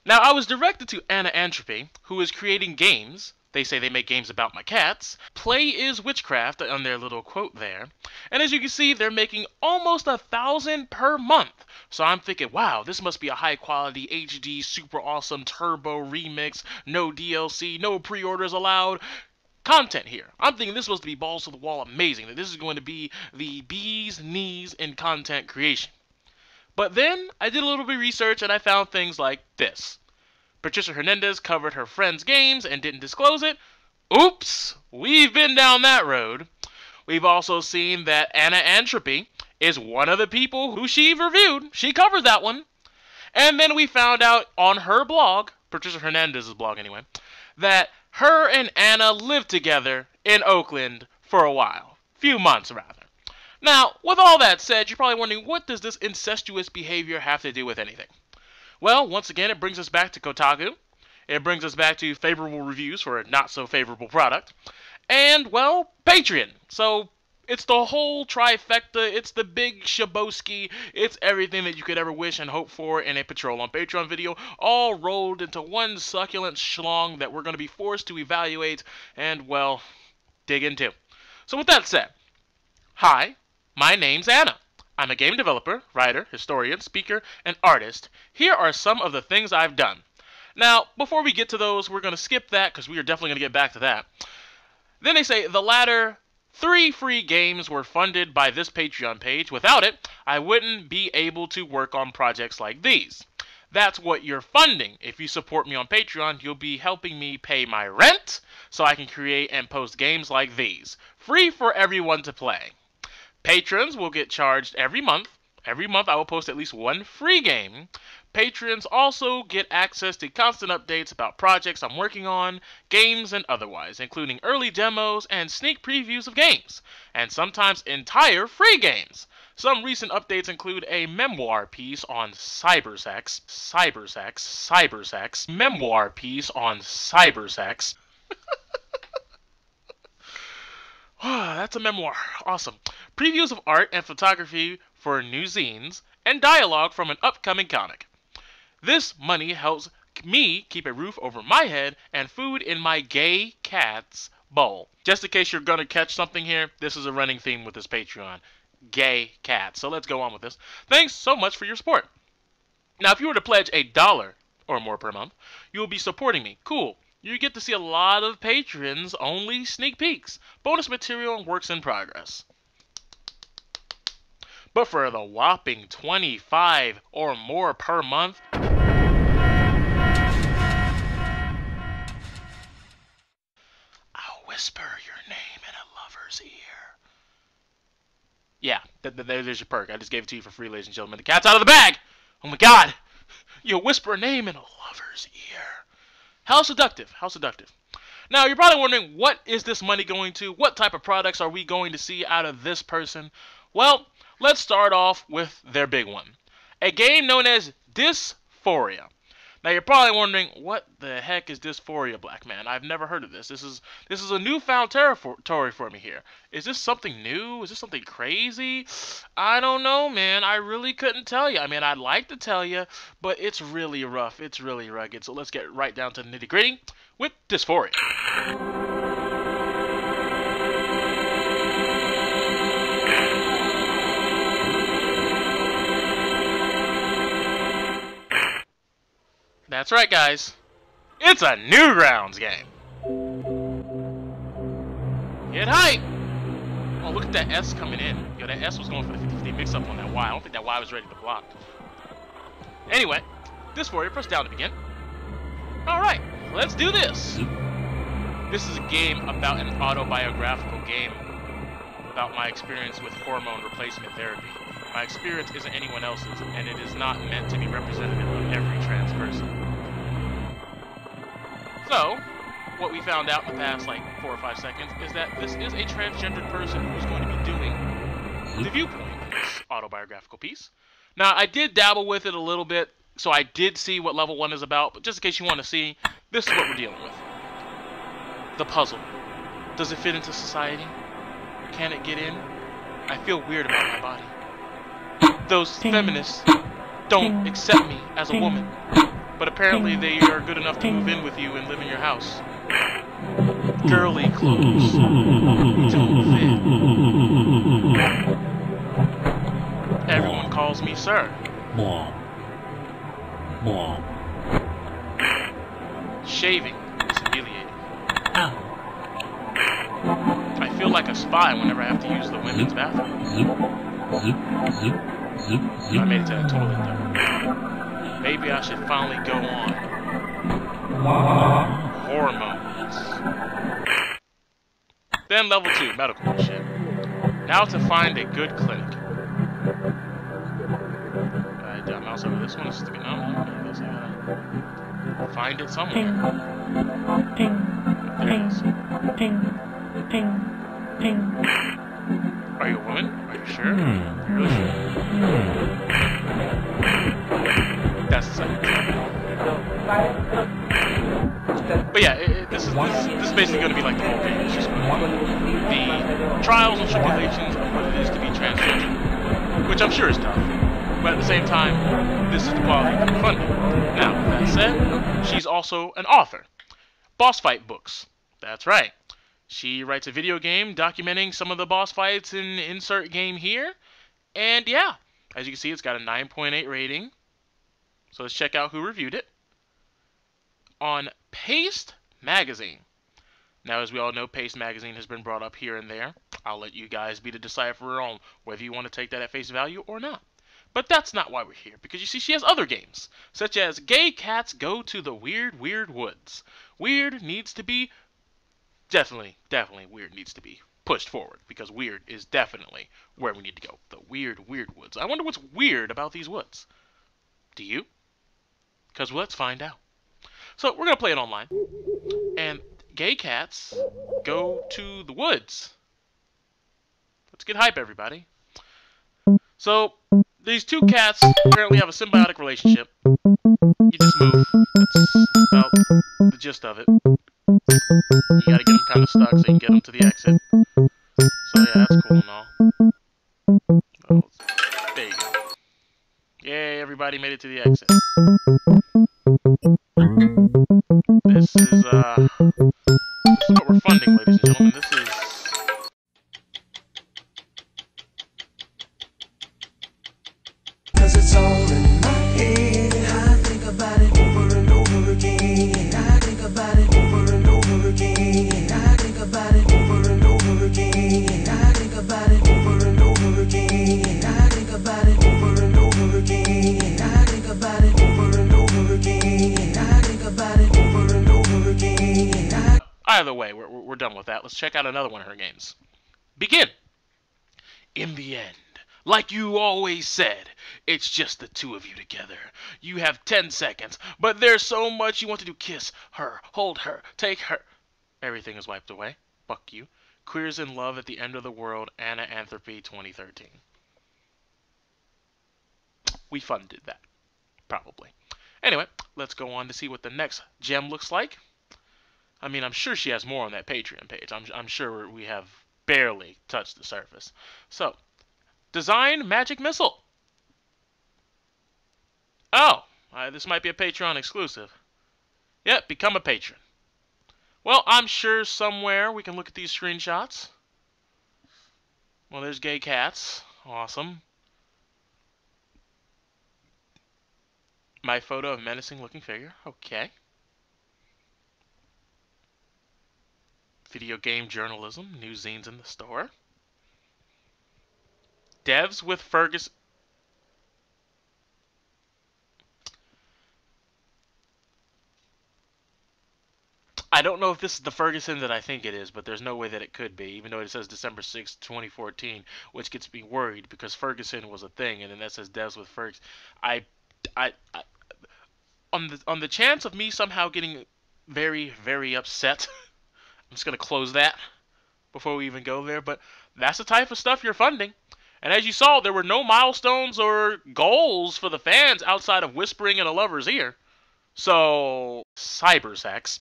Now, I was directed to Anna Entropy, who is creating games. They say they make games about my cats. Play is witchcraft on their little quote there. And as you can see, they're making almost 1,000 per month. So I'm thinking, wow, this must be a high quality HD, super awesome turbo remix, no DLC, no pre-orders allowed content here. I'm thinking this is supposed to be balls to the wall amazing, that this is going to be the bee's knees in content creation. But then I did a little bit of research and I found things like this. Patricia Hernandez covered her friend's games and didn't disclose it. Oops, we've been down that road. We've also seen that Anna Entropy is one of the people who she reviewed. She covered that one. And then we found out on her blog, Patricia Hernandez's blog anyway, that her and Anna lived together in Oakland for a while. Few months, rather. Now, with all that said, you're probably wondering, what does this incestuous behavior have to do with anything? Well, once again, it brings us back to Kotaku. It brings us back to favorable reviews for a not-so-favorable product. And, well, Patreon. So, it's the whole trifecta. It's the big Shaboski. It's everything that you could ever wish and hope for in a Patrol on Patreon video, all rolled into one succulent schlong that we're going to be forced to evaluate and, well, dig into. So, with that said, hi. My name's Anna. I'm a game developer, writer, historian, speaker, and artist. Here are some of the things I've done. Now, before we get to those, we're going to skip that because we are definitely going to get back to that. Then they say the latter 3 free games were funded by this Patreon page. Without it, I wouldn't be able to work on projects like these. That's what you're funding. If you support me on Patreon, you'll be helping me pay my rent so I can create and post games like these. Free for everyone to play. Patrons will get charged every month. Every month I will post at least 1 free game. Patrons also get access to constant updates about projects I'm working on, games and otherwise, including early demos and sneak previews of games, and sometimes entire free games. Some recent updates include a memoir piece on cybersex, memoir piece on cybersex. That's a memoir. Awesome. Previews of art and photography for new zines, and dialogue from an upcoming comic. This money helps me keep a roof over my head and food in my GayCat's bowl. Just in case you're going to catch something here, this is a running theme with this Patreon. GayCat. So let's go on with this. Thanks so much for your support. Now, if you were to pledge $1 or more per month, you will be supporting me. Cool. You get to see a lot of patrons, only sneak peeks, bonus material, and works in progress. But for the whopping $25 or more per month, I'll whisper your name in a lover's ear. Yeah, there's your perk. I just gave it to you for free, ladies and gentlemen. The cat's out of the bag! Oh my god! You'll whisper a name in a lover's ear. How seductive, how seductive. Now, you're probably wondering, what is this money going to? What type of products are we going to see out of this person? Well, let's start off with their big one. A game known as Dysphoria. Now, you're probably wondering, what the heck is Dysphoria, black man? I've never heard of this. This is a newfound territory for me here. Is this something new? Is this something crazy? I don't know, man. I really couldn't tell you. I mean, I'd like to tell you, but it's really rough. It's really rugged. So let's get right down to the nitty-gritty with Dysphoria. That's right, guys. It's a Newgrounds game. Get hype! Oh, look at that S coming in. Yo, that S was going for the 50-50 mix-up on that Y. I don't think that Y was ready to block. Anyway, Dysphoria, press down to begin. Alright, let's do this. This is a game about an autobiographical game about my experience with hormone replacement therapy. My experience isn't anyone else's, and it is not meant to be representative of every trans person. So, what we found out in the past, 4 or 5 seconds, is that this is a transgendered person who's going to be doing the viewpoint in this autobiographical piece. Now, I did dabble with it a little bit, so I did see what level 1 is about, but just in case you want to see, this is what we're dealing with. The puzzle. Does it fit into society? Can it get in? I feel weird about my body. Those feminists don't accept me as a woman. but apparently they are good enough to move in with you and live in your house. Girly clothes don't fit. Everyone calls me sir. Shaving is humiliating. I feel like a spy whenever I have to use the women's bathroom. I made it to that toilet though. Maybe I should finally go on. Hormones. Then level 2, medical bullshit. Now to find a good clinic. I mouse over this one. This is the, no, I guess I gotta find it somewhere. There it is. Are you a woman? Are you sure? You're really sure? That's the second. But yeah, this is basically going to be like the whole game. It's just the trials and tribulations of what it is to be transgender, which I'm sure is tough. But at the same time, this is the quality of the funding. Now, with that said, she's also an author. Boss fight books. That's right. She writes a video game documenting some of the boss fights in insert game here. And yeah, as you can see, it's got a 9.8 rating. So let's check out who reviewed it. On Paste Magazine. Now, as we all know, Paste Magazine has been brought up here and there. I'll let you guys be the decipherer on whether you want to take that at face value or not. But that's not why we're here, because you see, she has other games, such as GayCat's Go to the Weird, Weird Woods. Weird needs to be, definitely weird needs to be pushed forward, because weird is definitely where we need to go. The weird, weird woods. I wonder what's weird about these woods. Do you? Because let's find out. So, we're going to play it online. And GayCats Go to the Woods. Let's get hype, everybody. So, these two cats apparently have a symbiotic relationship. You just move. That's about the gist of it. You gotta get them kind of stuck so you can get them to the exit. So yeah, that's cool and all. Oh, there you go. Yay, everybody made it to the exit. This is what we're funding, ladies and gentlemen. This is... It's all in my head. I think about it over and over again. I think about it over and over again. I think about it over and over again. I think about it over and over again. I think about it over and over again. I think about it over and over again. I think about it over and over again. Either way, we're done with that. Let's check out another one of her games. Begin. In the end, like you always said, it's just the two of you together. You have 10 seconds, but there's so much you want to do. Kiss her, hold her, take her. Everything is wiped away. Fuck you. Queers in Love at the End of the World, Anna Anthropy 2013. We funded that. Probably. Anyway, let's go on to see what the next gem looks like. I mean, I'm sure she has more on that Patreon page. I'm sure we have barely touched the surface. So, Design Magic Missile. Oh, this might be a Patreon exclusive. Yep, become a patron. Well, I'm sure somewhere we can look at these screenshots. Well, there's GayCats. Awesome. My photo of menacing looking figure. Okay. Video game journalism. New zines in the store. Devs with Fergus. I don't know if this is the Ferguson that I think it is, but there's no way that it could be, even though it says December 6th, 2014, which gets me worried because Ferguson was a thing, and then that says Devs with Fergs. On the chance of me somehow getting very, very upset, I'm just gonna close that before we even go there. But that's the type of stuff you're funding. And as you saw, there were no milestones or goals for the fans outside of whispering in a lover's ear. So, cybersex.